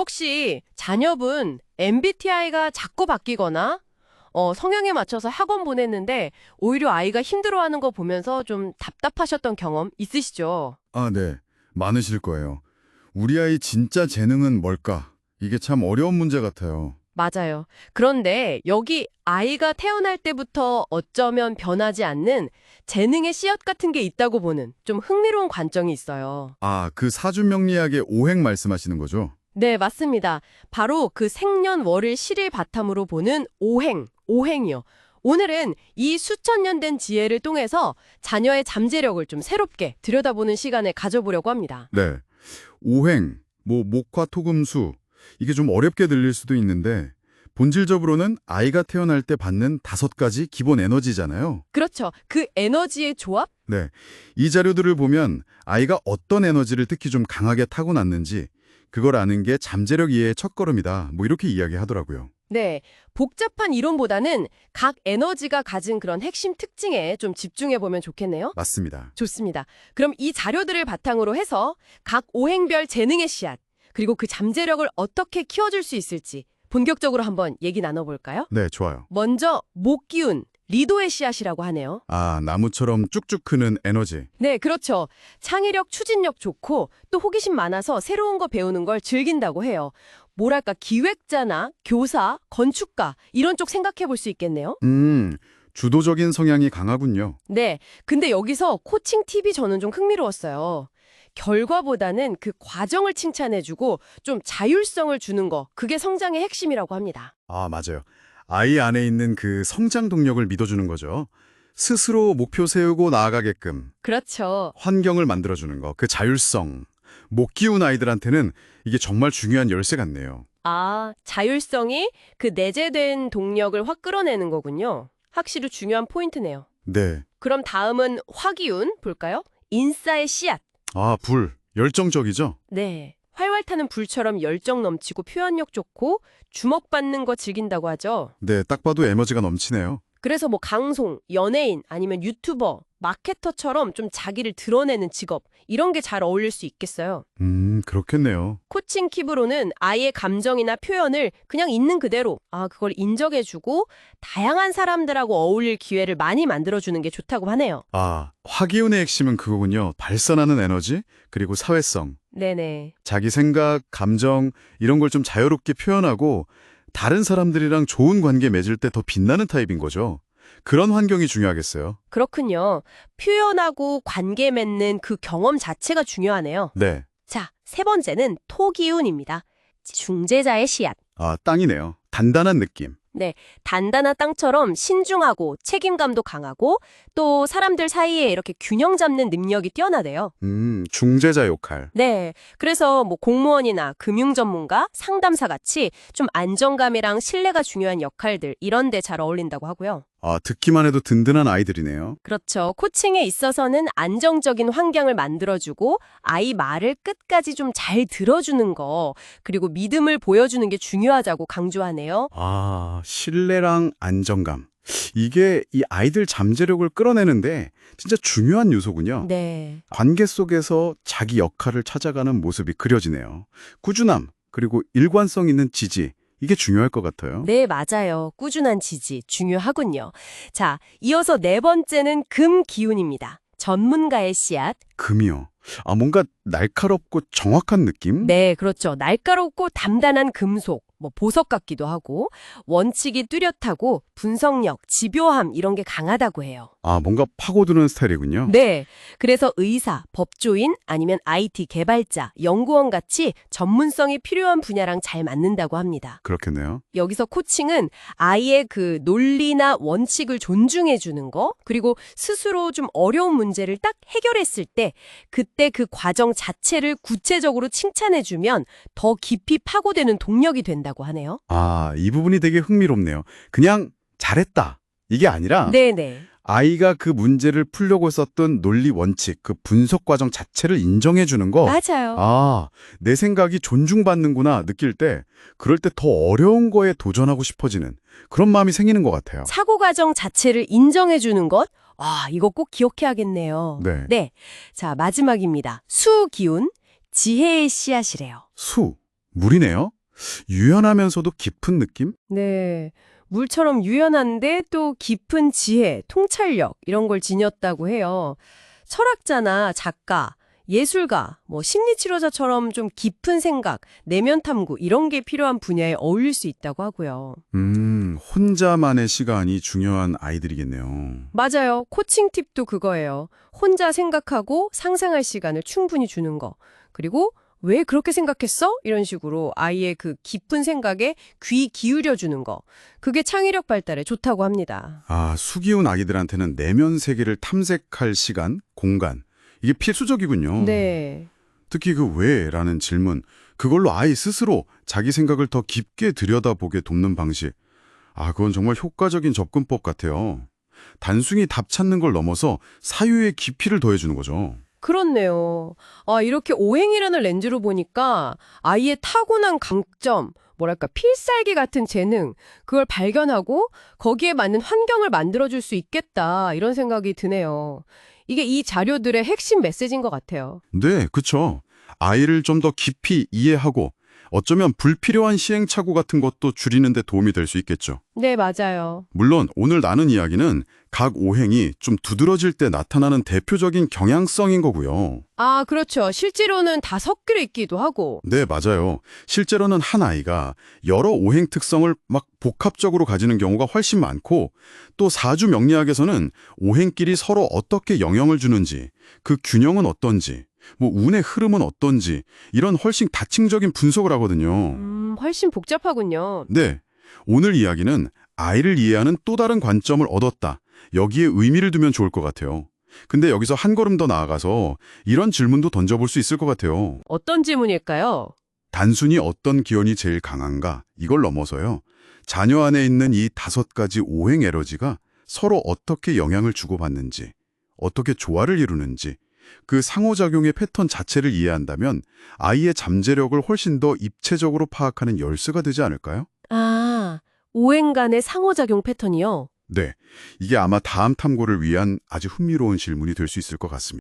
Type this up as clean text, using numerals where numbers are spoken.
혹시 자녀분 MBTI가 자꾸 바뀌거나 성향에 맞춰서 학원 보냈는데 오히려 아이가 힘들어하는 거 보면서 좀 답답하셨던 경험 있으시죠? 아, 네. 많으실 거예요. 우리 아이 진짜 재능은 뭘까? 이게 참 어려운 문제 같아요. 맞아요. 그런데 여기 아이가 태어날 때부터 어쩌면 변하지 않는 재능의 씨앗 같은 게 있다고 보는 좀 흥미로운 관점이 있어요. 아, 그 사주명리학의 오행 말씀하시는 거죠? 네, 맞습니다. 바로 그 생년월일 실을 바탕으로 보는 오행이요. 오늘은 이 수천 년 된 지혜를 통해서 자녀의 잠재력을 좀 새롭게 들여다보는 시간을 가져보려고 합니다. 네. 오행, 목화토금수. 이게 좀 어렵게 들릴 수도 있는데 본질적으로는 아이가 태어날 때 받는 5가지 기본 에너지잖아요. 그렇죠. 그 에너지의 조합? 네. 이 자료들을 보면 아이가 어떤 에너지를 특히 좀 강하게 타고났는지 그걸 아는 게 잠재력 이해의 첫걸음이다. 이렇게 이야기하더라고요. 네, 복잡한 이론보다는 각 에너지가 가진 그런 핵심 특징에 좀 집중해보면 좋겠네요. 맞습니다. 좋습니다. 그럼 이 자료들을 바탕으로 해서 각 오행별 재능의 씨앗, 그리고 그 잠재력을 어떻게 키워줄 수 있을지 본격적으로 한번 얘기 나눠볼까요? 네, 좋아요. 먼저 목기운, 리도의 씨앗이라고 하네요. 아, 나무처럼 쭉쭉 크는 에너지. 네, 그렇죠. 창의력, 추진력 좋고 또 호기심 많아서 새로운 거 배우는 걸 즐긴다고 해요. 뭐랄까 기획자나 교사, 건축가 이런 쪽 생각해 볼 수 있겠네요. 주도적인 성향이 강하군요. 네, 근데 여기서 코칭 팁이 저는 좀 흥미로웠어요. 결과보다는 그 과정을 칭찬해주고 좀 자율성을 주는 거, 그게 성장의 핵심이라고 합니다. 아, 맞아요. 아이 안에 있는 그 성장 동력을 믿어주는 거죠. 스스로 목표 세우고 나아가게끔 그렇죠. 환경을 만들어주는 거, 그 자율성. 못 키운 아이들한테는 이게 정말 중요한 열쇠 같네요. 아, 자율성이 그 내재된 동력을 확 끌어내는 거군요. 확실히 중요한 포인트네요. 네. 그럼 다음은 화기운 볼까요? 인싸의 씨앗. 아, 열정적이죠? 네. 활활 타는 불처럼 열정 넘치고 표현력 좋고 주목받는 거 즐긴다고 하죠. 네, 딱 봐도 에너지가 넘치네요. 그래서 강송, 연예인 아니면 유튜버, 마케터처럼 좀 자기를 드러내는 직업 이런 게 잘 어울릴 수 있겠어요. 그렇겠네요. 코칭 팁으로는 아이의 감정이나 표현을 그냥 있는 그대로 그걸 인정해주고 다양한 사람들하고 어울릴 기회를 많이 만들어주는 게 좋다고 하네요. 아, 화기운의 핵심은 그거군요. 발산하는 에너지, 그리고 사회성. 네네. 자기 생각, 감정 이런 걸 좀 자유롭게 표현하고 다른 사람들이랑 좋은 관계 맺을 때 더 빛나는 타입인 거죠. 그런 환경이 중요하겠어요. 그렇군요. 표현하고 관계 맺는 그 경험 자체가 중요하네요. 네. 자, 세 번째는 토기운입니다. 중재자의 씨앗. 아, 땅이네요. 단단한 느낌. 네, 단단한 땅처럼 신중하고 책임감도 강하고 또 사람들 사이에 이렇게 균형 잡는 능력이 뛰어나대요. 중재자 역할. 네, 그래서 공무원이나 금융 전문가, 상담사 같이 좀 안정감이랑 신뢰가 중요한 역할들 이런 데 잘 어울린다고 하고요. 아, 듣기만 해도 든든한 아이들이네요. 그렇죠. 코칭에 있어서는 안정적인 환경을 만들어주고 아이 말을 끝까지 좀 잘 들어주는 거 그리고 믿음을 보여주는 게 중요하다고 강조하네요. 아, 신뢰랑 안정감. 이게 이 아이들 잠재력을 끌어내는데 진짜 중요한 요소군요. 네. 관계 속에서 자기 역할을 찾아가는 모습이 그려지네요. 꾸준함, 그리고 일관성 있는 지지. 이게 중요할 것 같아요. 네, 맞아요. 꾸준한 지지 중요하군요. 자, 이어서 네 번째는 금기운입니다. 전문가의 씨앗. 금이요. 아, 뭔가 날카롭고 정확한 느낌? 네, 그렇죠. 날카롭고 단단한 금속, 보석 같기도 하고 원칙이 뚜렷하고 분석력, 집요함 이런 게 강하다고 해요. 아, 뭔가 파고드는 스타일이군요. 네, 그래서 의사, 법조인 아니면 IT 개발자, 연구원 같이 전문성이 필요한 분야랑 잘 맞는다고 합니다. 그렇겠네요. 여기서 코칭은 아이의 그 논리나 원칙을 존중해 주는 거, 그리고 스스로 좀 어려운 문제를 딱 해결했을 때 그때 그 과정 자체를 구체적으로 칭찬해 주면 더 깊이 파고드는 동력이 된다고 하네요. 아, 이 부분이 되게 흥미롭네요. 그냥 잘했다. 이게 아니라 네네. 아이가 그 문제를 풀려고 썼던 논리 원칙, 그 분석 과정 자체를 인정해 주는 거. 맞아요. 아, 내 생각이 존중받는구나 느낄 때 그럴 때 더 어려운 거에 도전하고 싶어지는 그런 마음이 생기는 것 같아요. 사고 과정 자체를 인정해 주는 것? 이거 꼭 기억해야겠네요. 네. 네. 자, 마지막입니다. 수기운, 지혜의 씨앗이래요. 물이네요? 유연하면서도 깊은 느낌? 네. 물처럼 유연한데 또 깊은 지혜, 통찰력 이런 걸 지녔다고 해요. 철학자나 작가, 예술가, 심리치료자처럼 좀 깊은 생각, 내면 탐구 이런 게 필요한 분야에 어울릴 수 있다고 하고요. 혼자만의 시간이 중요한 아이들이겠네요. 맞아요. 코칭 팁도 그거예요. 혼자 생각하고 상상할 시간을 충분히 주는 거. 그리고 왜 그렇게 생각했어? 이런 식으로 아이의 그 깊은 생각에 귀 기울여 주는 거. 그게 창의력 발달에 좋다고 합니다. 아, 수기운 아기들한테는 내면 세계를 탐색할 시간, 공간. 이게 필수적이군요. 네. 특히 그 왜라는 질문, 그걸로 아이 스스로 자기 생각을 더 깊게 들여다보게 돕는 방식. 아, 그건 정말 효과적인 접근법 같아요. 단순히 답 찾는 걸 넘어서 사유의 깊이를 더해주는 거죠. 그렇네요. 아, 이렇게 오행이라는 렌즈로 보니까 아이의 타고난 강점, 뭐랄까, 필살기 같은 재능, 그걸 발견하고 거기에 맞는 환경을 만들어줄 수 있겠다, 이런 생각이 드네요. 이게 이 자료들의 핵심 메시지인 것 같아요. 네, 그쵸. 아이를 좀 더 깊이 이해하고 어쩌면 불필요한 시행착오 같은 것도 줄이는 데 도움이 될 수 있겠죠. 네, 맞아요. 물론 오늘 나눈 이야기는 각 오행이 좀 두드러질 때 나타나는 대표적인 경향성인 거고요. 아, 그렇죠. 실제로는 다 섞여 있기도 하고. 네, 맞아요. 실제로는 한 아이가 여러 오행 특성을 막 복합적으로 가지는 경우가 훨씬 많고 또 사주 명리학에서는 오행끼리 서로 어떻게 영향을 주는지, 그 균형은 어떤지, 운의 흐름은 어떤지 이런 훨씬 다층적인 분석을 하거든요. 훨씬 복잡하군요. 네, 오늘 이야기는 아이를 이해하는 또 다른 관점을 얻었다. 여기에 의미를 두면 좋을 것 같아요. 근데 여기서 한 걸음 더 나아가서 이런 질문도 던져볼 수 있을 것 같아요. 어떤 질문일까요? 단순히 어떤 기운이 제일 강한가 이걸 넘어서요. 자녀 안에 있는 이 5가지 오행 에너지가 서로 어떻게 영향을 주고받는지, 어떻게 조화를 이루는지 그 상호작용의 패턴 자체를 이해한다면 아이의 잠재력을 훨씬 더 입체적으로 파악하는 열쇠가 되지 않을까요? 아, 오행 간의 상호작용 패턴이요? 네, 이게 아마 다음 탐구를 위한 아주 흥미로운 질문이 될 수 있을 것 같습니다.